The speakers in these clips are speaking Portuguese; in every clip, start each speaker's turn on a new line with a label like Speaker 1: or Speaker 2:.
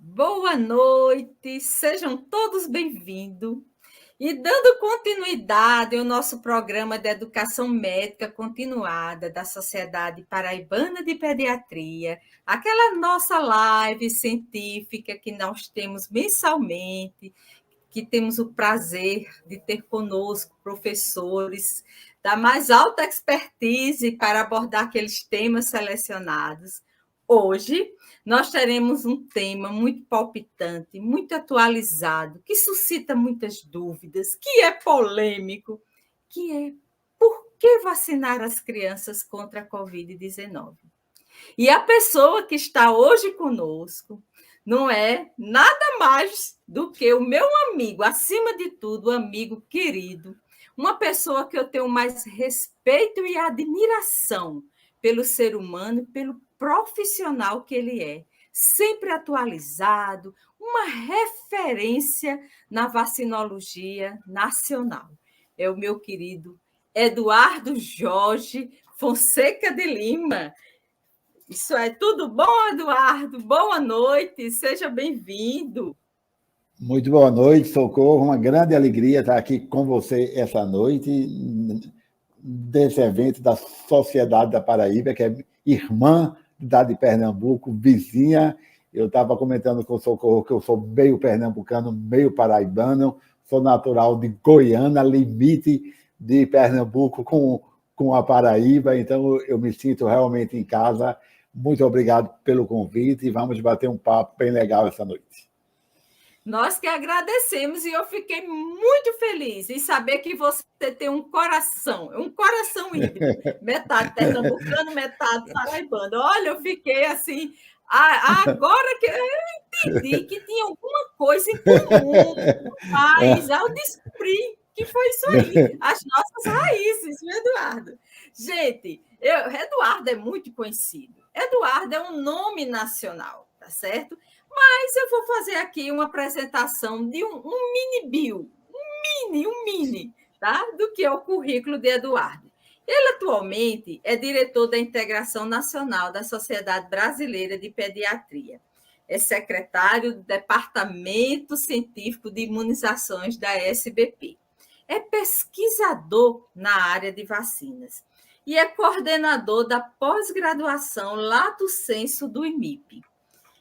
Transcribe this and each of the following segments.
Speaker 1: Boa noite, sejam todos bem-vindos. E dando continuidade ao nosso programa de educação médica continuada da Sociedade Paraibana de Pediatria, aquela nossa live científica que nós temos mensalmente, que temos o prazer de ter conosco professores da mais alta expertise para abordar aqueles temas selecionados. Hoje, nós teremos um tema muito palpitante, muito atualizado, que suscita muitas dúvidas, que é polêmico, que é por que vacinar as crianças contra a Covid-19? E a pessoa que está hoje conosco não é nada mais do que o meu amigo, acima de tudo, amigo querido, uma pessoa que eu tenho mais respeito e admiração pelo ser humano, pelo profissional que ele é, sempre atualizado, uma referência na vacinologia nacional. É o meu querido Eduardo Jorge Fonseca de Lima. Isso é tudo bom, Eduardo? Boa noite, seja bem-vindo.
Speaker 2: Muito boa noite, Socorro. Uma grande alegria estar aqui com você essa noite, desse evento da Sociedade da Paraíba, que é irmã da de Pernambuco, vizinha. Eu estava comentando com o Socorro que eu sou meio pernambucano, meio paraibano, sou natural de Goiânia, limite de Pernambuco com a Paraíba, então eu me sinto realmente em casa. Muito obrigado pelo convite e vamos bater um papo bem legal essa noite.
Speaker 1: Nós que agradecemos e eu fiquei muito feliz em saber que você tem um coração híbrido, metade pernambucano, metade paraibano. Olha, eu fiquei assim, agora que eu entendi que tinha alguma coisa em comum, mas eu descobri que foi isso aí, as nossas raízes, viu, Eduardo? Gente, Eduardo é muito conhecido. Eduardo é um nome nacional, tá certo? Mas eu vou fazer aqui uma apresentação de um mini bio, um mini, tá? Do que é o currículo de Eduardo. Ele atualmente é diretor da Integração Nacional da Sociedade Brasileira de Pediatria. É secretário do Departamento Científico de Imunizações da SBP. É pesquisador na área de vacinas e é coordenador da pós-graduação Lato Sensu do IMIP.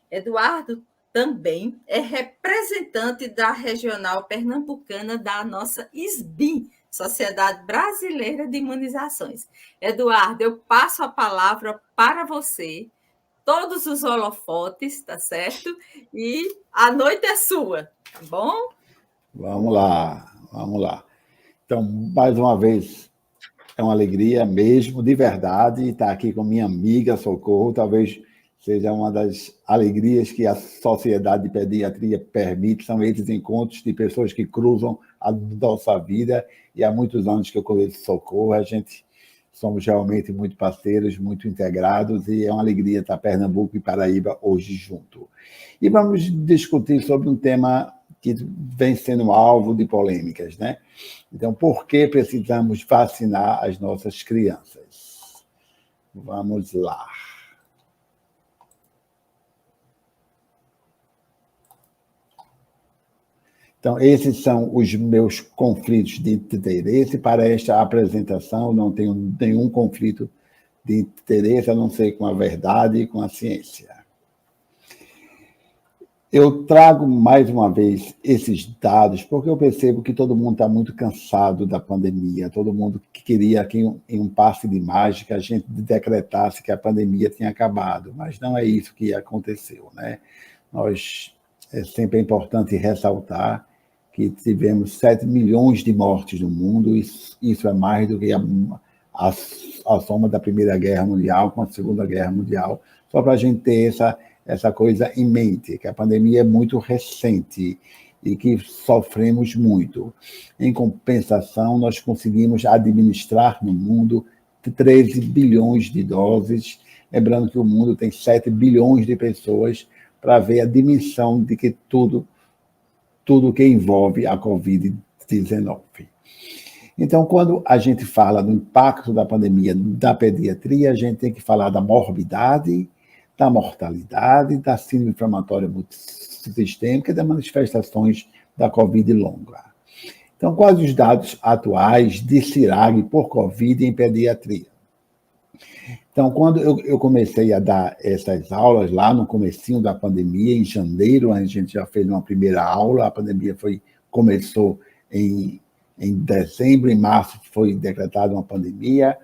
Speaker 1: Eduardo também é representante da Regional Pernambucana da nossa SBIM, Sociedade Brasileira de Imunizações. Eduardo, eu passo a palavra para você, todos os holofotes, tá certo? E a noite é sua, tá bom?
Speaker 2: Vamos lá, vamos lá. Então, mais uma vez, é uma alegria mesmo, de verdade, estar aqui com minha amiga Socorro. Talvez seja uma das alegrias que a Sociedade de Pediatria permite, são esses encontros de pessoas que cruzam a nossa vida, e há muitos anos que eu conheço Socorro, a gente somos realmente muito parceiros, muito integrados, e é uma alegria estar Pernambuco e Paraíba hoje junto. E vamos discutir sobre um tema que vem sendo alvo de polêmicas, né? Então, por que precisamos vacinar as nossas crianças? Vamos lá. Então, esses são os meus conflitos de interesse. Para esta apresentação, não tenho nenhum conflito de interesse, a não ser com a verdade e com a ciência. Eu trago mais uma vez esses dados porque eu percebo que todo mundo está muito cansado da pandemia, todo mundo queria que em um passe de mágica a gente decretasse que a pandemia tinha acabado, mas não é isso que aconteceu, né? É sempre importante ressaltar que tivemos 7 milhões de mortes no mundo, isso é mais do que a soma da Primeira Guerra Mundial com a Segunda Guerra Mundial, só para a gente ter essa coisa em mente, que a pandemia é muito recente e que sofremos muito. Em compensação, nós conseguimos administrar no mundo 13 bilhões de doses, lembrando que o mundo tem 7 bilhões de pessoas, para ver a dimensão de que tudo que envolve a Covid-19. Então, quando a gente fala do impacto da pandemia da pediatria, a gente tem que falar da morbidade, da mortalidade, da síndrome inflamatória multissistêmica e das manifestações da Covid longa. Então, quais os dados atuais de CIRAG por Covid em pediatria? Então, quando eu comecei a dar essas aulas, lá no comecinho da pandemia, em janeiro, a gente já fez uma primeira aula, a pandemia começou em dezembro, em março foi decretada uma pandemia,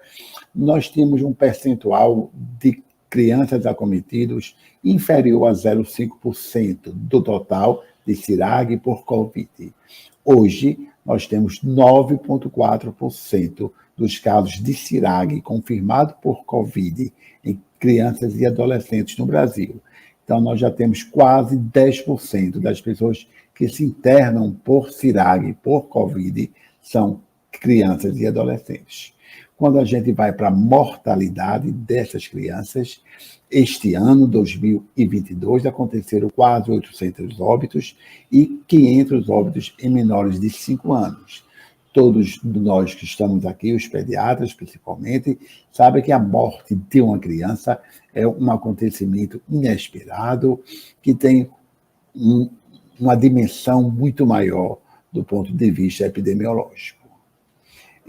Speaker 2: nós tínhamos um percentual de crianças acometidas inferior a 0,5% do total de CIRAG por Covid. Hoje, nós temos 9,4% dos casos de CIRAG confirmados por Covid em crianças e adolescentes no Brasil. Então, nós já temos quase 10% das pessoas que se internam por CIRAG, por Covid, são crianças e adolescentes. Quando a gente vai para a mortalidade dessas crianças, este ano, 2022, aconteceram quase 800 óbitos e 500 óbitos em menores de 5 anos. Todos nós que estamos aqui, os pediatras principalmente, sabem que a morte de uma criança é um acontecimento inesperado, que tem uma dimensão muito maior do ponto de vista epidemiológico.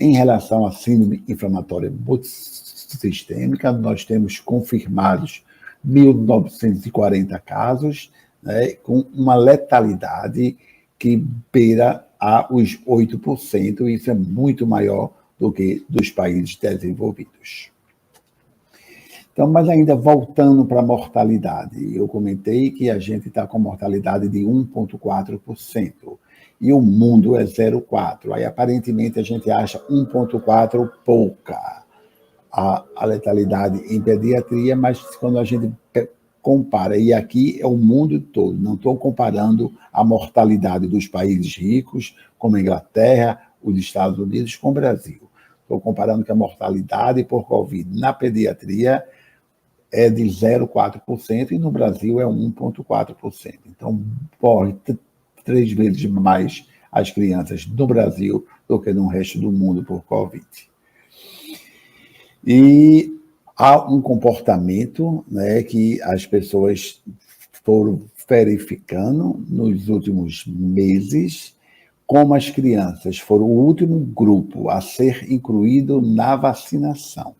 Speaker 2: Em relação à síndrome inflamatória multissistêmica, nós temos confirmados 1.940 casos, né, com uma letalidade que beira os 8%, e isso é muito maior do que dos países desenvolvidos. Então, mas ainda voltando para a mortalidade, eu comentei que a gente está com mortalidade de 1,4%. E o mundo é 0,4%. Aí, aparentemente, a gente acha 1,4% pouca a letalidade em pediatria, mas quando a gente compara, e aqui é o mundo todo, não estou comparando a mortalidade dos países ricos, como a Inglaterra, os Estados Unidos, com o Brasil. Estou comparando que a mortalidade por Covid na pediatria é de 0,4% e no Brasil é 1,4%. Então, morre 3 vezes mais as crianças no Brasil do que no resto do mundo por Covid. E há um comportamento, né, que as pessoas foram verificando nos últimos meses, como as crianças foram o último grupo a ser incluído na vacinação.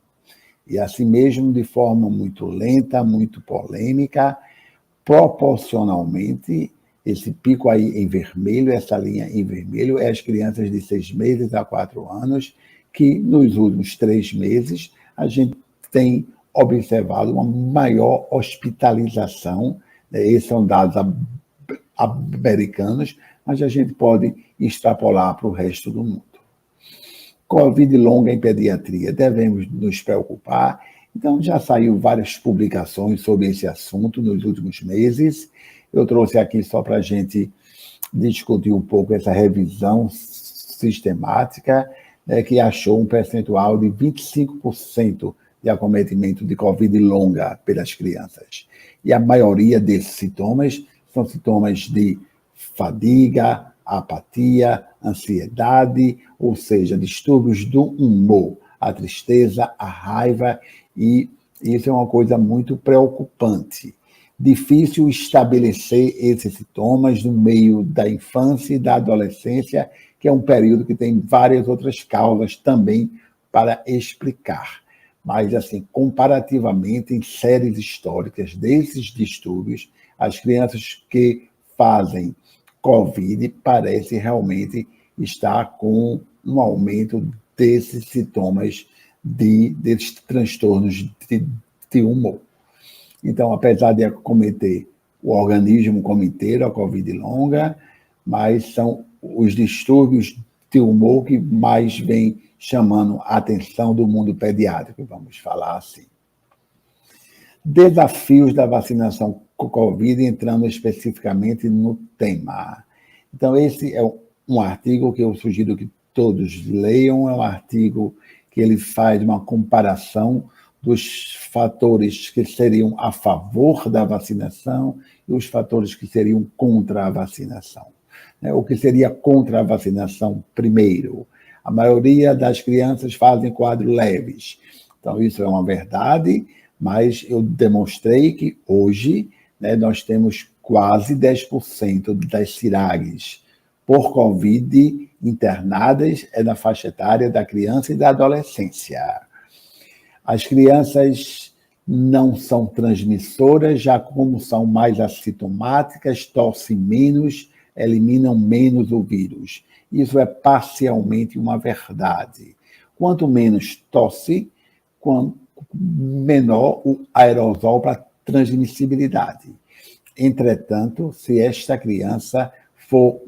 Speaker 2: E assim mesmo, de forma muito lenta, muito polêmica, proporcionalmente, esse pico aí em vermelho, essa linha em vermelho, é as crianças de 6 meses a 4 anos, que nos últimos 3 meses a gente tem observado uma maior hospitalização, né? Esses são dados americanos, mas a gente pode extrapolar para o resto do mundo. Covid longa em pediatria, devemos nos preocupar. Então, já saiu várias publicações sobre esse assunto nos últimos meses. Eu trouxe aqui só para a gente discutir um pouco essa revisão sistemática, né, que achou um percentual de 25% de acometimento de Covid longa pelas crianças. E a maioria desses sintomas são sintomas de fadiga, apatia, ansiedade, ou seja, distúrbios do humor, a tristeza, a raiva, e isso é uma coisa muito preocupante. Difícil estabelecer esses sintomas no meio da infância e da adolescência, que é um período que tem várias outras causas também para explicar. Mas, assim, comparativamente, em séries históricas desses distúrbios, as crianças que fazem Covid parecem realmente estar com um aumento desses sintomas, desses transtornos de humor. Então, apesar de acometer o organismo como inteiro, a Covid longa, mas são os distúrbios de humor que mais vêm chamando a atenção do mundo pediátrico, vamos falar assim. Desafios da vacinação com Covid, entrando especificamente no tema. Então, esse é um artigo que eu sugiro que todos leiam, é um artigo que ele faz uma comparação dos fatores que seriam a favor da vacinação e os fatores que seriam contra a vacinação. O que seria contra a vacinação, primeiro? A maioria das crianças fazem quadros leves. Então, isso é uma verdade, mas eu demonstrei que hoje, né, nós temos quase 10% das CIRAGs por Covid internadas na faixa etária da criança e da adolescência. As crianças não são transmissoras, já como são mais assintomáticas, tossem menos, eliminam menos o vírus. Isso é parcialmente uma verdade. Quanto menos tosse, menor o aerosol para transmissibilidade. Entretanto, se esta criança for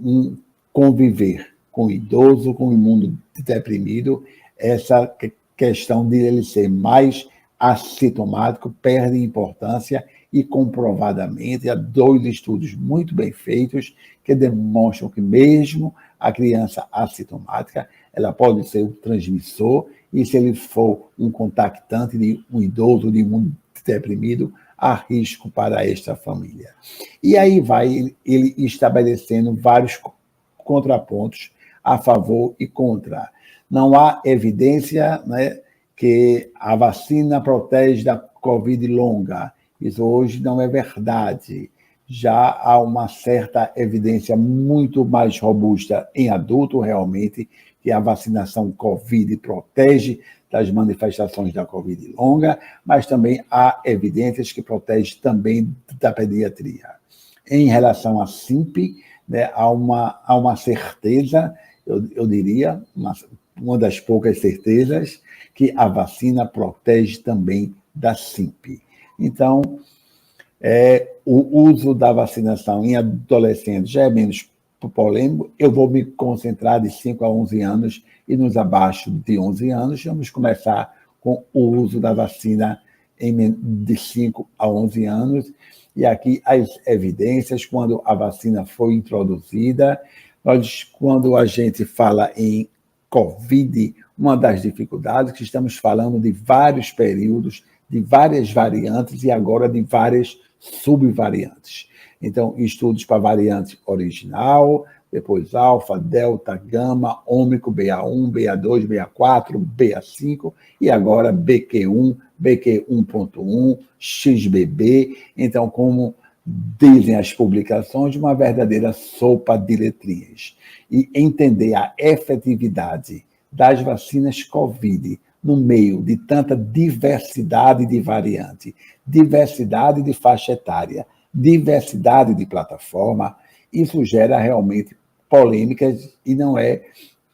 Speaker 2: conviver com o idoso, com o imunodeprimido, essa questão de ele ser mais assintomático perde importância e comprovadamente há 2 estudos muito bem feitos que demonstram que mesmo a criança assintomática, ela pode ser um transmissor e se ele for um contactante de um idoso, de imunodeprimido, há risco para esta família. E aí vai ele estabelecendo vários contrapontos a favor e contra. Não há evidência, né, que a vacina protege da Covid longa. Isso hoje não é verdade. Já há uma certa evidência muito mais robusta em adulto, realmente, que a vacinação Covid protege das manifestações da Covid longa, mas também há evidências que protegem também da pediatria. Em relação à SIMP, né, há uma certeza, eu diria, uma das poucas certezas, que a vacina protege também da SIMP. Então, o uso da vacinação em adolescentes já é menos polêmico. Eu vou me concentrar de 5 a 11 anos e nos abaixo de 11 anos. Vamos começar com o uso da vacina de 5 a 11 anos. E aqui as evidências, quando a vacina foi introduzida, quando a gente fala em Covid, uma das dificuldades que estamos falando de vários períodos, de várias variantes e agora de várias subvariantes. Então, estudos para variante original, depois alfa, delta, gama, ômicron, BA1, BA2, BA4, BA5 e agora BQ1, BQ1.1, XBB. Então, como dizem as publicações, uma verdadeira sopa de letrinhas. E entender a efetividade das vacinas Covid no meio de tanta diversidade de variante, diversidade de faixa etária, diversidade de plataforma, isso gera realmente polêmicas e não é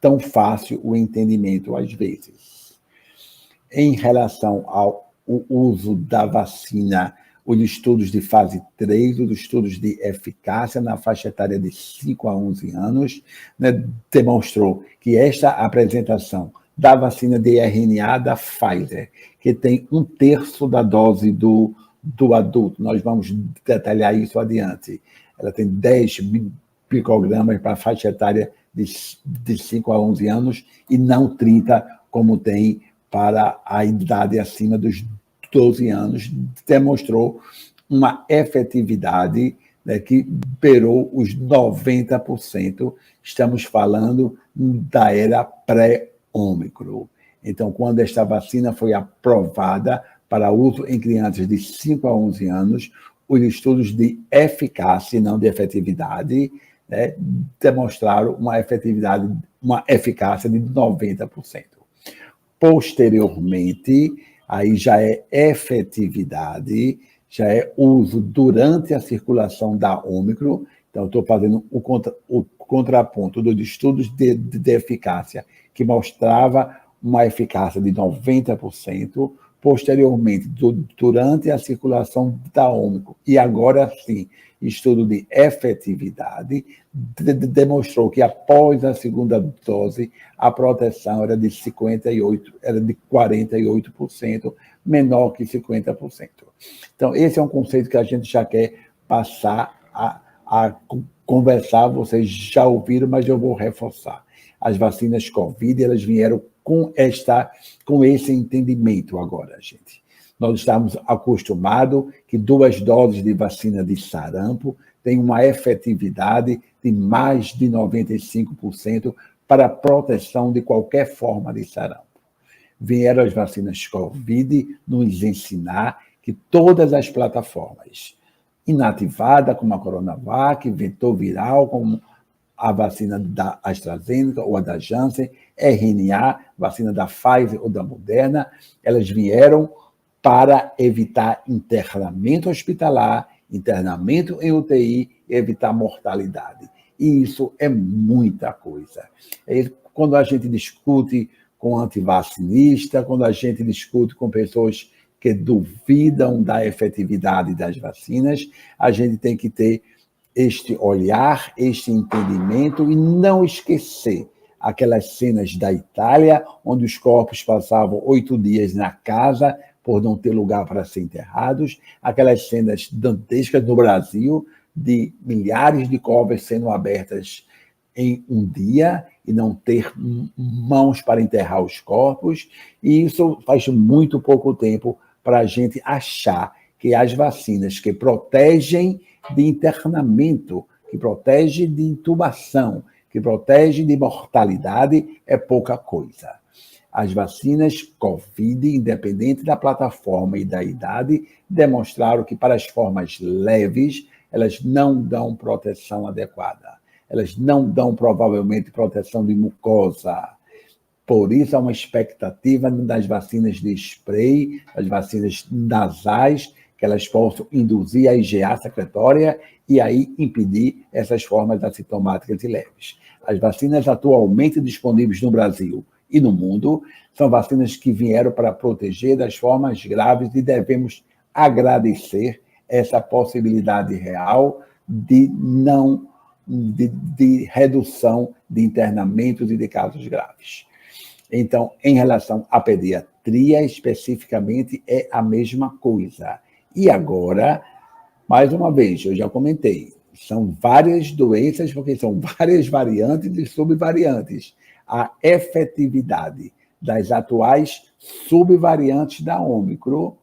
Speaker 2: tão fácil o entendimento às vezes. Em relação ao uso da vacina, os estudos de fase 3, os estudos de eficácia na faixa etária de 5 a 11 anos, né, demonstrou que esta apresentação da vacina de RNA da Pfizer, que tem 1/3 da dose do adulto, nós vamos detalhar isso adiante, ela tem 10 picogramas para a faixa etária de 5 a 11 anos e não 30, como tem para a idade acima dos 12 anos, demonstrou uma efetividade, né, que beirou os 90%. Estamos falando da era pré-ômicron. Então, quando esta vacina foi aprovada para uso em crianças de 5 a 11 anos, os estudos de eficácia e não de efetividade, né, demonstraram uma eficácia de 90%. Posteriormente, aí já é efetividade, já é uso durante a circulação da Ômicron. Então, estou fazendo o contraponto dos estudos de eficácia, que mostrava uma eficácia de 90%, posteriormente, durante a circulação da Ômicron. E agora sim, estudo de efetividade demonstrou que após a segunda dose, a proteção era de 48%, menor que 50%. Então, esse é um conceito que a gente já quer passar a conversar, vocês já ouviram, mas eu vou reforçar. As vacinas Covid, elas vieram com esse entendimento agora, gente. Nós estamos acostumados que 2 doses de vacina de sarampo têm uma efetividade de mais de 95% para a proteção de qualquer forma de sarampo. Vieram as vacinas Covid nos ensinar que todas as plataformas, inativada como a Coronavac, vetor viral como a vacina da AstraZeneca ou a da Janssen, RNA, vacina da Pfizer ou da Moderna, elas vieram para evitar internamento hospitalar, internamento em UTI e evitar mortalidade. E isso é muita coisa. Quando a gente discute com antivacinista, quando a gente discute com pessoas que duvidam da efetividade das vacinas, a gente tem que ter este olhar, este entendimento e não esquecer aquelas cenas da Itália, onde os corpos passavam 8 dias na casa por não ter lugar para ser enterrados, aquelas cenas dantescas no Brasil, de milhares de covas sendo abertas em um dia e não ter mãos para enterrar os corpos, e isso faz muito pouco tempo para a gente achar que as vacinas que protegem de internamento, que protegem de intubação, que protegem de mortalidade, é pouca coisa. As vacinas COVID, independente da plataforma e da idade, demonstraram que para as formas leves, elas não dão proteção adequada. Elas não dão, provavelmente, proteção de mucosa. Por isso, há uma expectativa das vacinas de spray, das vacinas nasais, que elas possam induzir a IgA secretória e aí impedir essas formas assintomáticas e leves. As vacinas atualmente disponíveis no Brasil e no mundo são vacinas que vieram para proteger das formas graves e devemos agradecer essa possibilidade real de redução de internamentos e de casos graves. Então, em relação à pediatria, especificamente, é a mesma coisa. E agora, mais uma vez, eu já comentei, são várias doenças, porque são várias variantes e subvariantes. A efetividade das atuais subvariantes da Ômicron,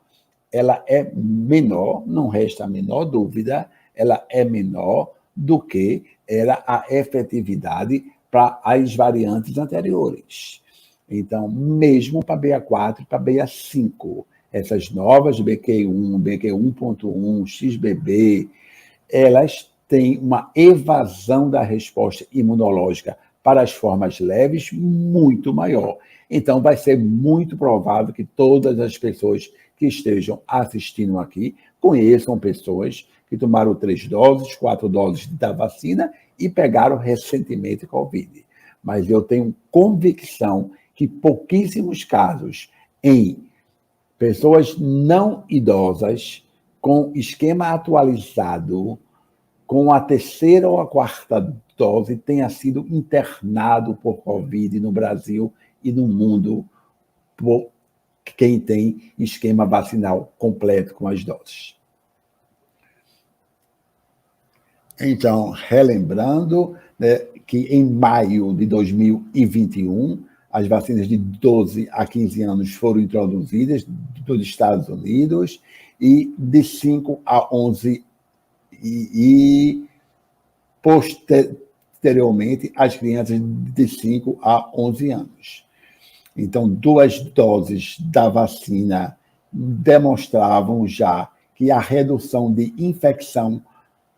Speaker 2: ela é menor, não resta a menor dúvida, ela é menor do que era a efetividade para as variantes anteriores. Então, mesmo para BA4 e para BA5, essas novas BQ1, BQ1.1, XBB, elas têm uma evasão da resposta imunológica para as formas leves muito maior. Então, vai ser muito provável que todas as pessoas que estejam assistindo aqui conheçam pessoas que tomaram 3 doses, 4 doses da vacina e pegaram recentemente Covid. Mas eu tenho convicção que pouquíssimos casos em pessoas não idosas com esquema atualizado, com a 3ª ou a 4ª dose, tenha sido internado por Covid no Brasil e no mundo, por quem tem esquema vacinal completo com as doses. Então, relembrando, né, que em maio de 2021, as vacinas de 12 a 15 anos foram introduzidas dos Estados Unidos e de 5 a 11 e posteriormente as crianças de 5 a 11 anos. Então, 2 doses da vacina demonstravam já que a redução de infecção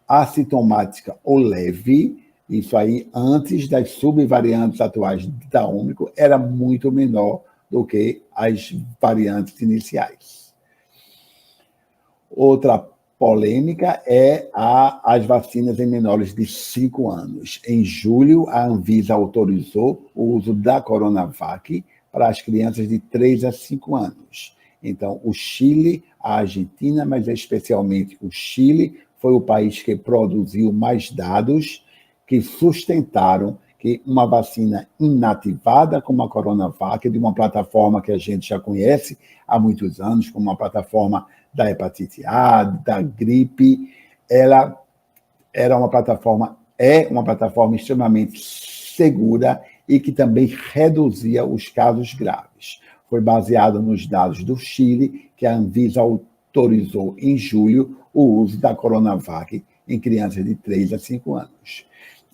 Speaker 2: assintomática ou leve, isso aí antes das subvariantes atuais da Ômicron, era muito menor do que as variantes iniciais. Outra polêmica é as vacinas em menores de 5 anos. Em julho, a Anvisa autorizou o uso da Coronavac para as crianças de 3 a 5 anos. Então, o Chile, a Argentina, mas especialmente o Chile, foi o país que produziu mais dados que sustentaram que uma vacina inativada como a Coronavac, de uma plataforma que a gente já conhece há muitos anos, como uma plataforma da hepatite A, da gripe, ela é uma plataforma extremamente segura e que também reduzia os casos graves. Foi baseado nos dados do Chile, que a Anvisa autorizou em julho o uso da Coronavac em crianças de 3 a 5 anos.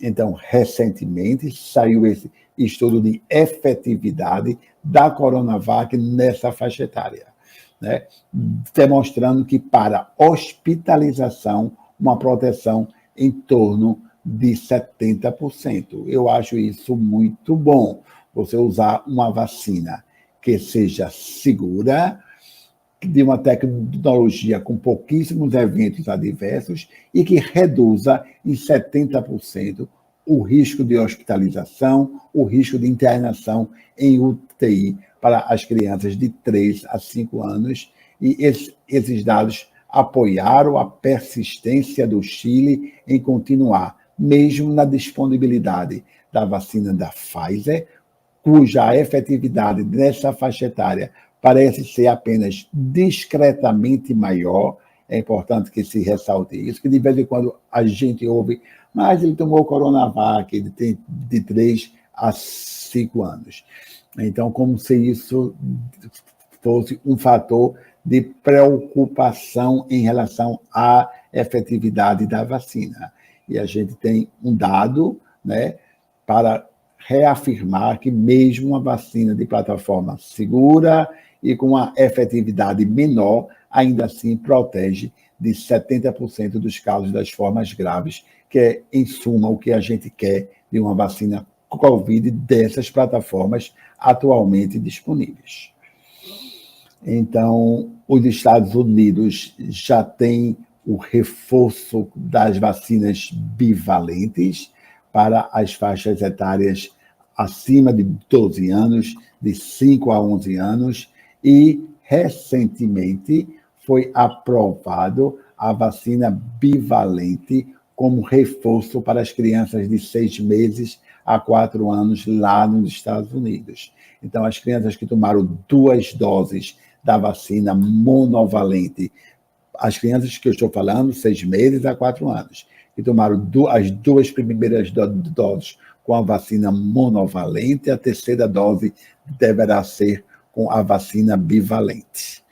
Speaker 2: Então, recentemente, saiu esse estudo de efetividade da Coronavac nessa faixa etária. né, demonstrando que para hospitalização, uma proteção em torno de 70%. Eu acho isso muito bom, você usar uma vacina que seja segura, de uma tecnologia com pouquíssimos eventos adversos e que reduza em 70% o risco de hospitalização, o risco de internação em UTI para as crianças de 3 a 5 anos. E esses dados apoiaram a persistência do Chile em continuar, mesmo na disponibilidade da vacina da Pfizer, cuja efetividade nessa faixa etária parece ser apenas discretamente maior. É importante que se ressalte isso, que de vez em quando a gente ouve, mas ele tomou Coronavac, ele tem de 3 a 5 anos. Então, como se isso fosse um fator de preocupação em relação à efetividade da vacina. E a gente tem um dado, né, para reafirmar que mesmo uma vacina de plataforma segura e com uma efetividade menor, ainda assim protege de 70% dos casos das formas graves, que é, em suma, o que a gente quer de uma vacina Covid dessas plataformas atualmente disponíveis. Então, os Estados Unidos já têm o reforço das vacinas bivalentes para as faixas etárias acima de 12 anos, de 5 a 11 anos, e, recentemente, foi aprovado a vacina bivalente como reforço para as crianças de 6 meses a 4 anos lá nos Estados Unidos. Então, as crianças que tomaram 2 doses da vacina monovalente, as crianças que eu estou falando, 6 meses a 4 anos, que tomaram as 2 primeiras doses com a vacina monovalente, a terceira dose deverá ser com a vacina bivalente.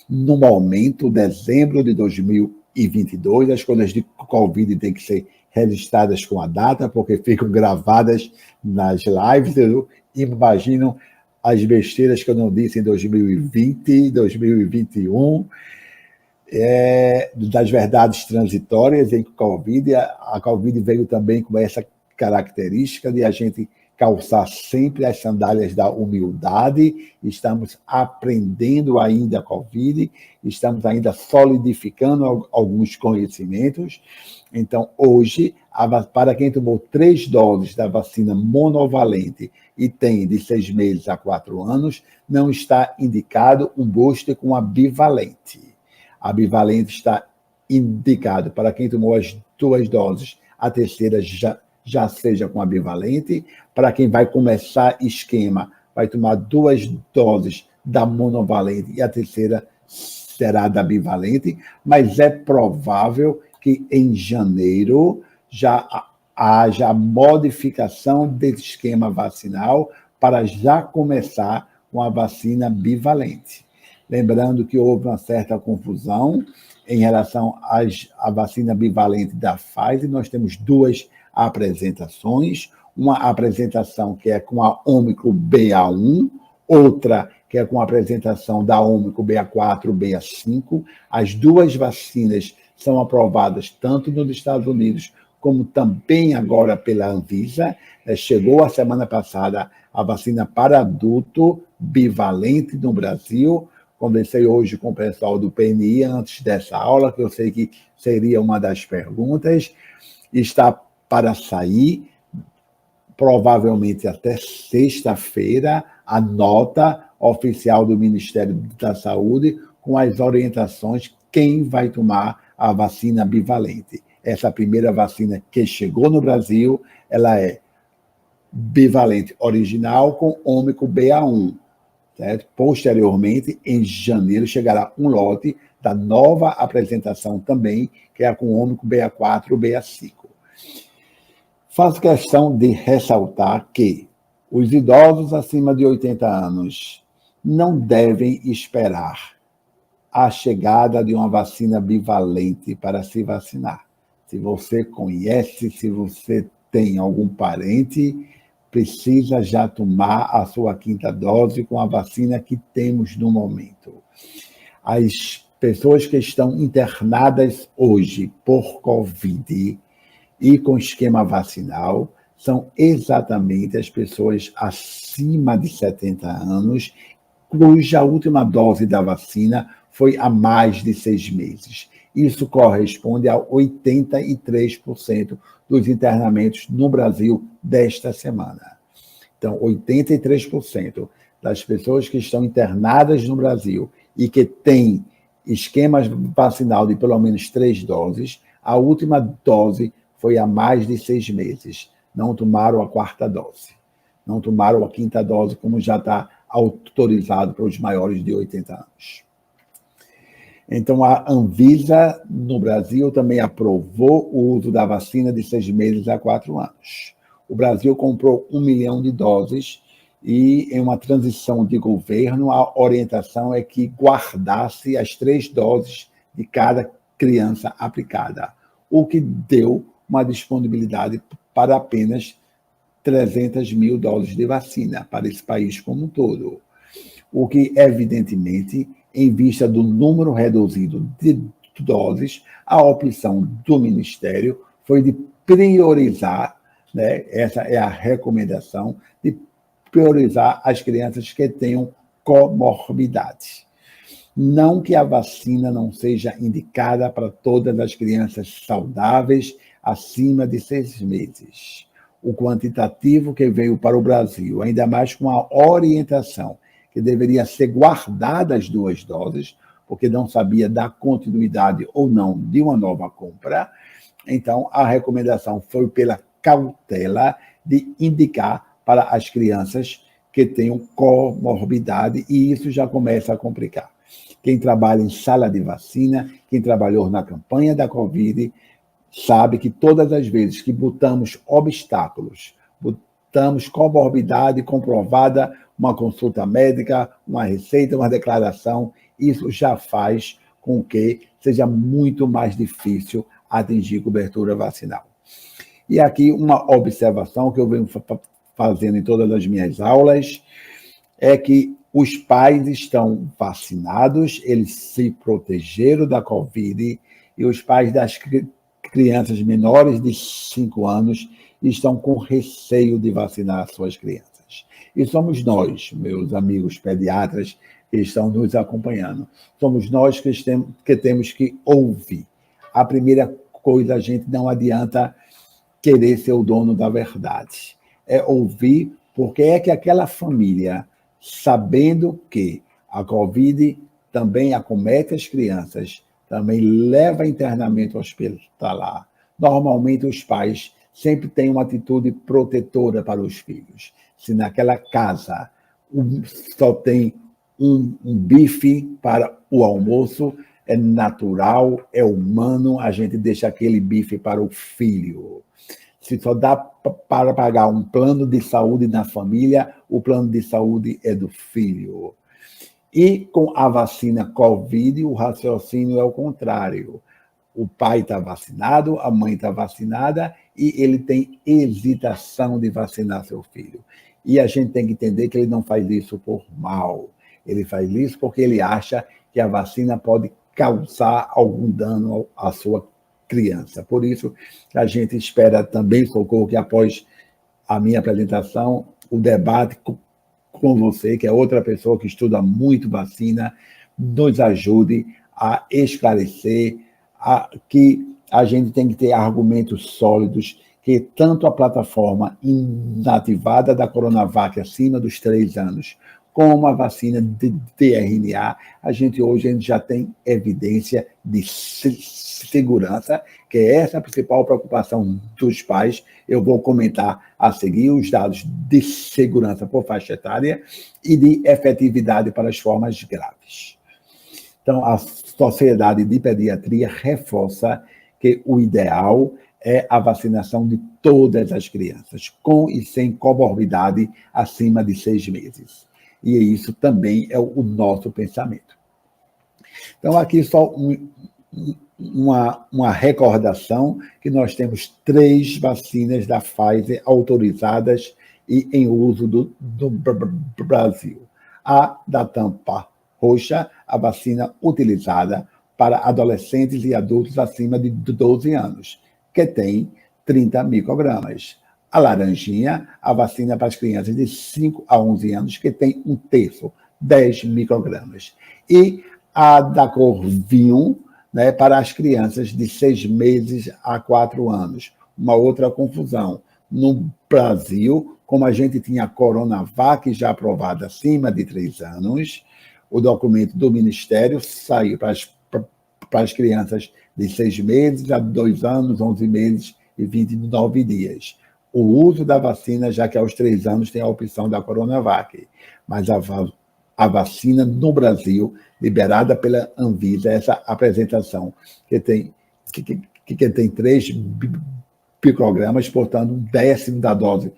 Speaker 2: No momento, dezembro de 2022, as coisas de Covid têm que ser registradas com a data, porque ficam gravadas nas lives. Eu imagino as besteiras que eu não disse em 2020, 2021, das verdades transitórias em Covid. A Covid veio também com essa característica de a gente calçar sempre as sandálias da humildade. Estamos aprendendo ainda a Covid, estamos ainda solidificando alguns conhecimentos. Então, hoje, para quem tomou 3 doses da vacina monovalente e tem de 6 meses a 4 anos, não está indicado um booster com a bivalente. A bivalente está indicado para quem tomou as 2 doses, a terceira já seja com a bivalente. Para quem vai começar esquema, vai tomar 2 doses da monovalente e a terceira será da bivalente, mas é provável que em janeiro já haja modificação desse esquema vacinal para já começar com a vacina bivalente. Lembrando que houve uma certa confusão em relação à vacina bivalente da Pfizer. Nós temos 2 apresentações, uma apresentação que é com a Ômicron BA1, outra que é com a apresentação da Ômicron BA4, BA5. As 2 vacinas são aprovadas tanto nos Estados Unidos como também agora pela Anvisa. Chegou a semana passada a vacina para adulto bivalente no Brasil. Conversei hoje com o pessoal do PNI antes dessa aula, que eu sei que seria uma das perguntas. Está para sair, provavelmente até sexta-feira, a nota oficial do Ministério da Saúde com as orientações quem vai tomar a vacina bivalente. Essa primeira vacina que chegou no Brasil, ela é bivalente original com Ômicron BA1. Certo? Posteriormente, em janeiro, chegará um lote da nova apresentação também, que é com Ômicron BA4 e BA5. Faço questão de ressaltar que os idosos acima de 80 anos não devem esperar a chegada de uma vacina bivalente para se vacinar. Se você conhece, se você tem algum parente, precisa já tomar a sua 5ª dose com a vacina que temos no momento. As pessoas que estão internadas hoje por Covid e com esquema vacinal são exatamente as pessoas acima de 70 anos, cuja última dose da vacina foi há mais de 6 meses. Isso corresponde a 83% dos internamentos no Brasil desta semana. Então, 83% das pessoas que estão internadas no Brasil e que têm esquema vacinal de pelo menos 3 doses, a última dose foi há mais de 6 meses. Não tomaram a 4ª dose. Não tomaram a 5ª dose, como já está autorizado para os maiores de 80 anos. Então, a Anvisa, no Brasil, também aprovou o uso da vacina de 6 meses a 4 anos. O Brasil comprou 1 milhão de doses e, em uma transição de governo, a orientação é que guardasse as 3 doses de cada criança aplicada, o que deu uma disponibilidade para apenas 300 mil doses de vacina para esse país como um todo. O que, evidentemente, em vista do número reduzido de doses, a opção do Ministério foi de priorizar, né, essa é a recomendação, de priorizar as crianças que tenham comorbidades. Não que a vacina não seja indicada para todas as crianças saudáveis acima de 6 meses. O quantitativo que veio para o Brasil, ainda mais com a orientação que deveria ser guardada as 2 doses, porque não sabia dar continuidade ou não de uma nova compra. Então, a recomendação foi pela cautela de indicar para as crianças que tenham comorbidade, e isso já começa a complicar. Quem trabalha em sala de vacina, quem trabalhou na campanha da Covid, sabe que todas as vezes que botamos obstáculos, botamos comorbidade comprovada, uma consulta médica, uma receita, uma declaração, isso já faz com que seja muito mais difícil atingir cobertura vacinal. E aqui uma observação que eu venho fazendo em todas as minhas aulas é que os pais estão vacinados, eles se protegeram da Covid, e os pais das crianças menores de 5 anos estão com receio de vacinar suas crianças. E somos nós, meus amigos pediatras, que estão nos acompanhando. Somos nós que temos que ouvir. A primeira coisa, a gente não adianta querer ser o dono da verdade. É ouvir porque é que aquela família, sabendo que a Covid também acomete as crianças, também leva internamento hospitalar. Normalmente, os pais sempre têm uma atitude protetora para os filhos. Se naquela casa só tem um bife para o almoço, é natural, é humano, a gente deixa aquele bife para o filho. Se só dá para pagar um plano de saúde na família, o plano de saúde é do filho. E com a vacina Covid, o raciocínio é o contrário. O pai está vacinado, a mãe está vacinada e ele tem hesitação de vacinar seu filho. E a gente tem que entender que ele não faz isso por mal. Ele faz isso porque ele acha que a vacina pode causar algum dano à sua criança. Por isso, a gente espera também, Socorro, que após a minha apresentação, o debate com você, que é outra pessoa que estuda muito vacina, nos ajude a esclarecer que a gente tem que ter argumentos sólidos, que tanto a plataforma inativada da Coronavac acima dos 3 anos, como a vacina de RNA, a gente hoje já tem evidência de segurança, que é essa a principal preocupação dos pais. Eu vou comentar a seguir os dados de segurança por faixa etária e de efetividade para as formas graves. Então, a Sociedade de Pediatria reforça que o ideal é a vacinação de todas as crianças, com e sem comorbidade acima de 6 meses. E isso também é o nosso pensamento. Então, aqui só uma recordação que nós temos 3 vacinas da Pfizer autorizadas e em uso do Brasil. A da tampa roxa, a vacina utilizada para adolescentes e adultos acima de 12 anos, que tem 30 microgramas. A laranjinha, a vacina para as crianças de 5 a 11 anos, que tem 1/3, 10 microgramas. E a da cor vinho, né, para as crianças de 6 meses a 4 anos. Uma outra confusão. No Brasil, como a gente tinha a Coronavac já aprovada acima de 3 anos, o documento do Ministério saiu para as crianças de 6 meses a 2 anos, 11 meses e 29 dias. O uso da vacina, já que aos 3 anos tem a opção da Coronavac, mas a vacina no Brasil, liberada pela Anvisa, essa apresentação, que tem 3 microgramas, portanto, 1/10 da dose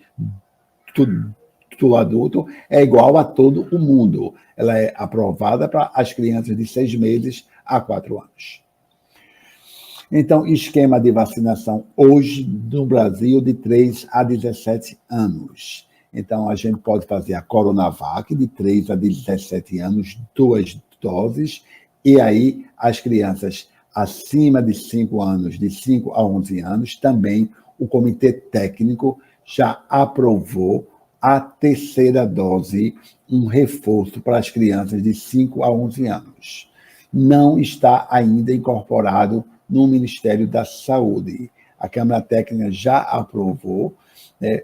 Speaker 2: do adulto, é igual a todo o mundo. Ela é aprovada para as crianças de 6 meses a 4 anos. Então, esquema de vacinação hoje no Brasil de 3 a 17 anos. Então, a gente pode fazer a Coronavac de 3 a 17 anos, 2 doses, e aí as crianças acima de 5 anos, de 5 a 11 anos, também o Comitê Técnico já aprovou a terceira dose, um reforço para as crianças de 5 a 11 anos. Não está ainda incorporado no Ministério da Saúde. A Câmara Técnica já aprovou, né?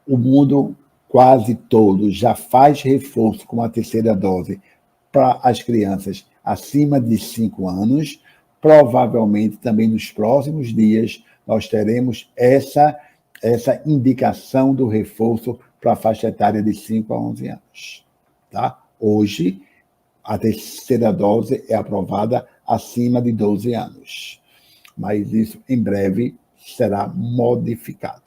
Speaker 2: O mundo quase todo já faz reforço com a terceira dose para as crianças acima de 5 anos. Provavelmente, também nos próximos dias, nós teremos essa indicação do reforço para a faixa etária de 5 a 11 anos. Tá? Hoje, a terceira dose é aprovada acima de 12 anos. Mas isso, em breve, será modificado.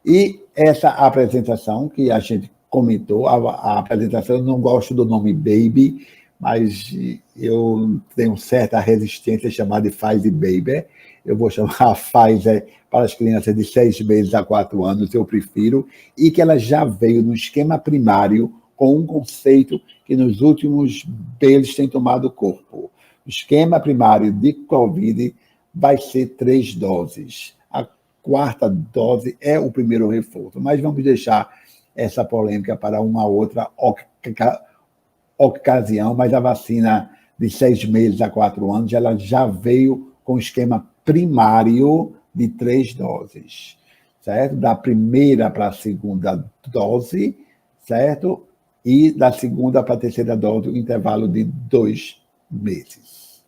Speaker 2: E essa apresentação que a gente comentou, a apresentação, eu não gosto do nome Baby, mas eu tenho certa resistência a chamar de Pfizer Baby. Eu vou chamar a Pfizer para as crianças de 6 meses a 4 anos, eu prefiro, e que ela já veio no esquema primário com um conceito que nos últimos meses tem tomado corpo. O esquema primário de Covid vai ser 3 doses. A 4ª dose é o primeiro reforço, mas vamos deixar essa polêmica para uma outra ocasião, mas a vacina de 6 meses a 4 anos, ela já veio com esquema primário de 3 doses, certo? Da primeira para a segunda dose, certo? E da segunda para a terceira dose, o intervalo de 2 meses.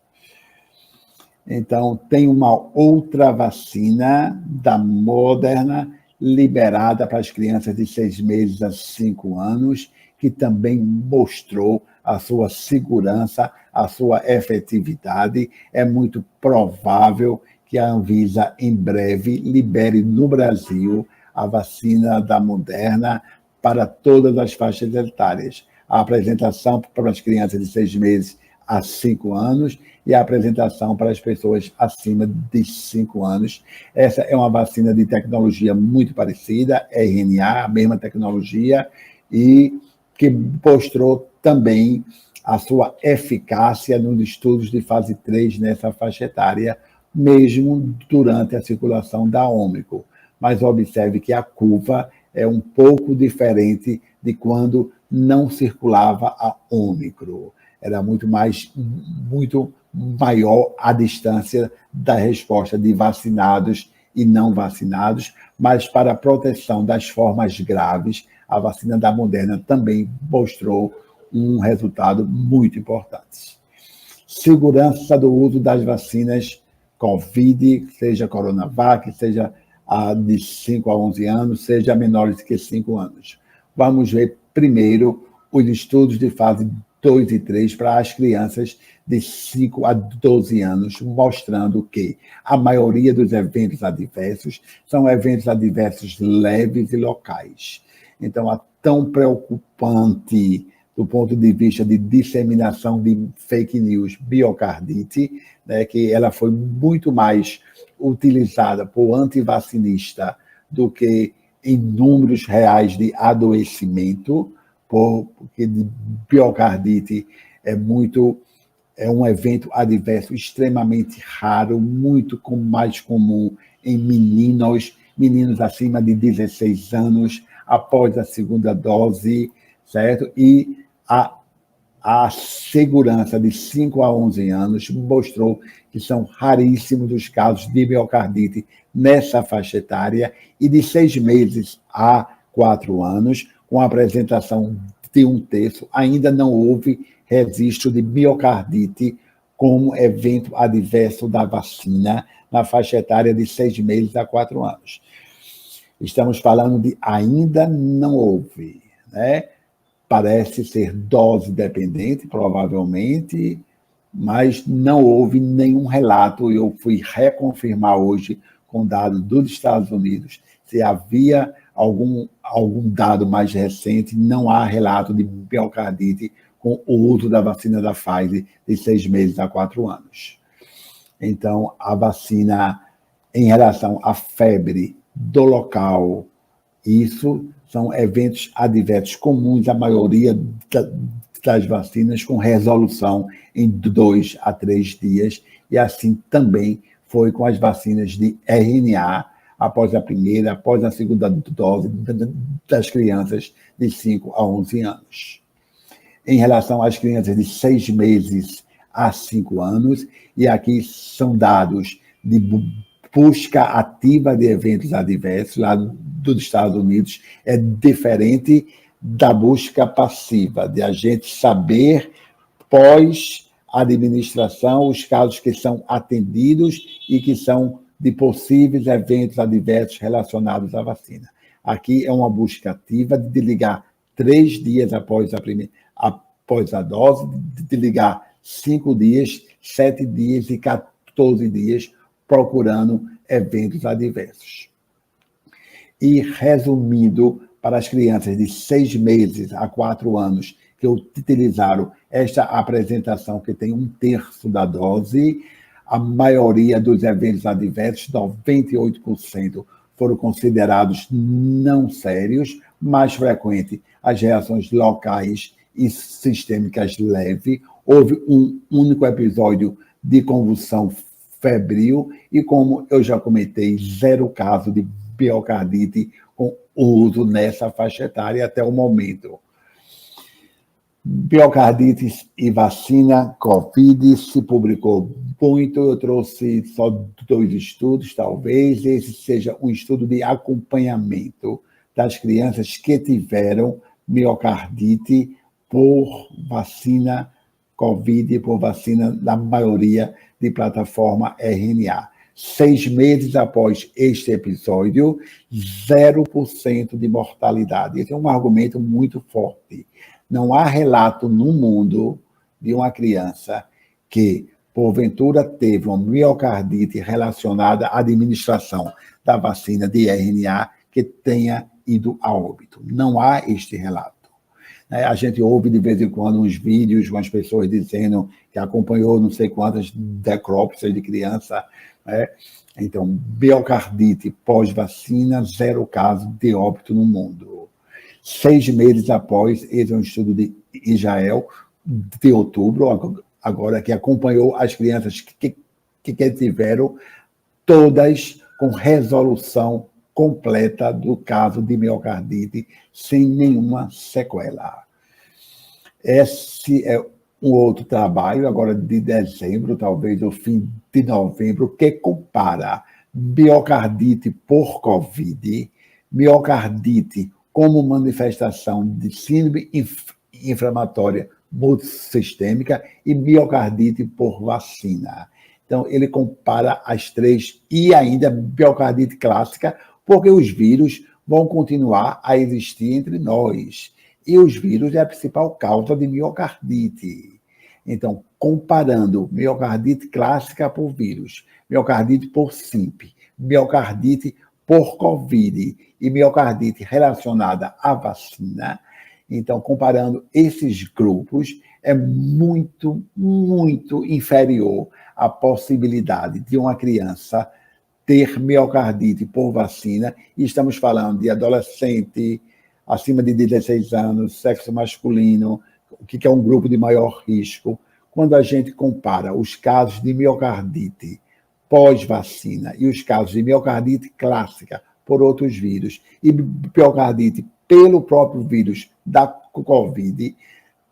Speaker 2: Então, tem uma outra vacina da Moderna liberada para as crianças de 6 meses a 5 anos, que também mostrou a sua segurança, a sua efetividade. É muito provável que a Anvisa, em breve, libere no Brasil a vacina da Moderna para todas as faixas etárias. A apresentação para as crianças de 6 meses a 5 anos e a apresentação para as pessoas acima de 5 anos. Essa é uma vacina de tecnologia muito parecida, RNA, a mesma tecnologia, e que mostrou também a sua eficácia nos estudos de fase 3 nessa faixa etária, mesmo durante a circulação da Ômicron. Mas observe que a curva é um pouco diferente de quando não circulava a Ômicron. Era muito maior a distância da resposta de vacinados e não vacinados, mas para a proteção das formas graves, a vacina da Moderna também mostrou um resultado muito importante. Segurança do uso das vacinas Covid, seja Coronavac, seja a de 5 a 11 anos, seja menores que 5 anos. Vamos ver primeiro os estudos de fase 2 e 3 para as crianças de 5 a 12 anos, mostrando que a maioria dos eventos adversos são eventos adversos leves e locais. Então, a tão preocupante do ponto de vista de disseminação de fake news, miocardite, né, que ela foi muito mais utilizada por antivacinista do que em números reais de adoecimento, porque de miocardite é um evento adverso extremamente raro, muito mais comum em meninos acima de 16 anos, após a segunda dose, certo? E a segurança de 5 a 11 anos mostrou que são raríssimos os casos de miocardite nessa faixa etária, e de 6 meses a 4 anos, com a apresentação de 1/3, ainda não houve registro de miocardite como evento adverso da vacina na faixa etária de 6 meses a 4 anos. Estamos falando de ainda não houve, né? Parece ser dose dependente, provavelmente, mas não houve nenhum relato. Eu fui reconfirmar hoje com dados dos Estados Unidos se havia algum dado mais recente. Não há relato de miocardite com o uso da vacina da Pfizer de 6 meses a 4 anos. Então, a vacina, em relação à febre do local, isso são eventos adversos comuns, a maioria das vacinas, com resolução em 2 a 3 dias, e assim também foi com as vacinas de RNA, após a primeira, após a segunda dose das crianças de 5 a 11 anos. Em relação às crianças de 6 meses a 5 anos, e aqui são dados de busca ativa de eventos adversos, lá dos Estados Unidos, é diferente da busca passiva, de a gente saber, pós-administração, os casos que são atendidos e que são de possíveis eventos adversos relacionados à vacina. Aqui é uma busca ativa de ligar 3 dias após a dose, de ligar 5 dias, 7 dias e 14 dias, procurando eventos adversos. E, resumindo, para as crianças de 6 meses a 4 anos que utilizaram esta apresentação, que tem 1/3 da dose, a maioria dos eventos adversos, 98%, foram considerados não sérios, mais frequente as reações locais e sistêmicas leves. Houve um único episódio de convulsão febril e, como eu já comentei, 0 caso de miocardite com uso nessa faixa etária até o momento. Miocardite e vacina Covid se publicou muito. Eu trouxe só 2 estudos, talvez. Esse seja um estudo de acompanhamento das crianças que tiveram miocardite por vacina Covid e por vacina, na maioria, de plataforma RNA. 6 meses após este episódio, 0% de mortalidade. Esse é um argumento muito forte. Não há relato no mundo de uma criança que, porventura, teve uma miocardite relacionada à administração da vacina de RNA que tenha ido a óbito. Não há este relato. A gente ouve de vez em quando uns vídeos com as pessoas dizendo que acompanhou não sei quantas necrópsias de criança, né? Então, miocardite pós-vacina, 0 caso de óbito no mundo. 6 meses após, esse é um estudo de Israel, de outubro, agora, que acompanhou as crianças que tiveram, todas com resolução completa do caso de miocardite, sem nenhuma sequela. Esse é um outro trabalho, agora de dezembro, talvez o fim de novembro, que compara miocardite por Covid, miocardite como manifestação de síndrome inflamatória multissistêmica e miocardite por vacina. Então, ele compara as 3 e ainda miocardite clássica, porque os vírus vão continuar a existir entre nós. E os vírus é a principal causa de miocardite. Então, comparando miocardite clássica por vírus, miocardite por SIMP, miocardite por Covid e miocardite relacionada à vacina, então, comparando esses grupos, é muito, muito inferior a possibilidade de uma criança ter miocardite por vacina, e estamos falando de adolescente, acima de 16 anos, sexo masculino, o que é um grupo de maior risco, quando a gente compara os casos de miocardite pós-vacina e os casos de miocardite clássica por outros vírus e miocardite pelo próprio vírus da Covid,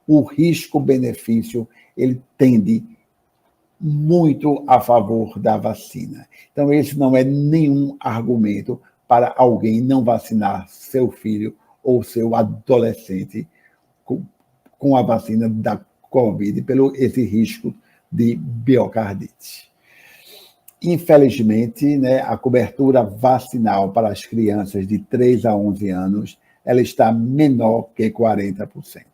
Speaker 2: o risco-benefício ele tende muito a favor da vacina. Então, esse não é nenhum argumento para alguém não vacinar seu filho ou seu adolescente com a vacina da Covid, pelo esse risco de miocardite. Infelizmente, né, a cobertura vacinal para as crianças de 3 a 11 anos ela está menor que 40%.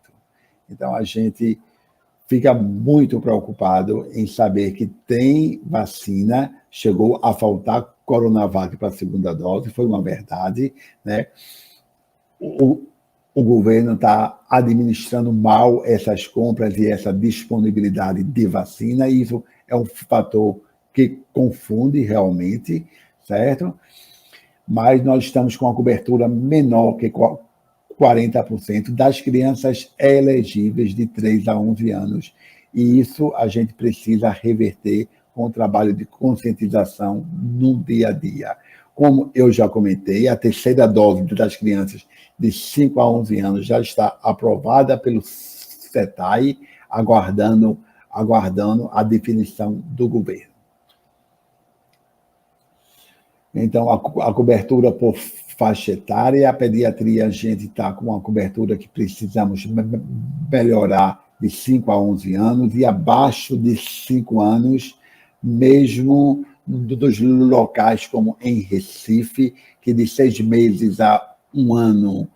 Speaker 2: Então, a gente fica muito preocupado em saber que tem vacina, chegou a faltar Coronavac para a segunda dose, foi uma verdade, né? O governo está administrando mal essas compras e essa disponibilidade de vacina, e isso é um fator que confunde realmente, certo? Mas nós estamos com uma cobertura menor que 40% das crianças elegíveis de 3 a 11 anos. E isso a gente precisa reverter com o trabalho de conscientização no dia a dia. Como eu já comentei, a terceira dose das crianças de 5 a 11 anos já está aprovada pelo CETAI, aguardando a definição do governo. Então, a cobertura por faixa etária, a pediatria, a gente está com uma cobertura que precisamos melhorar de 5 a 11 anos, e abaixo de 5 anos, mesmo dos locais como em Recife, que de 6 meses a 1 ano,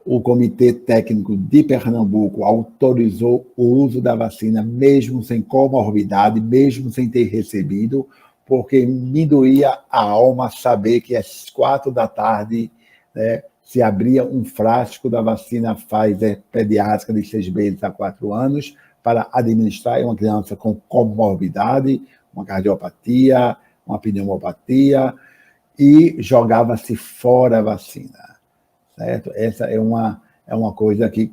Speaker 2: o Comitê Técnico de Pernambuco autorizou o uso da vacina, mesmo sem comorbidade, mesmo sem ter recebido, porque me doía a alma saber que às 4 da tarde, né, se abria um frasco da vacina Pfizer pediátrica de 6 meses a 4 anos para administrar em uma criança com comorbidade, uma cardiopatia, uma pneumopatia, e jogava-se fora a vacina. Certo? Essa é uma coisa que,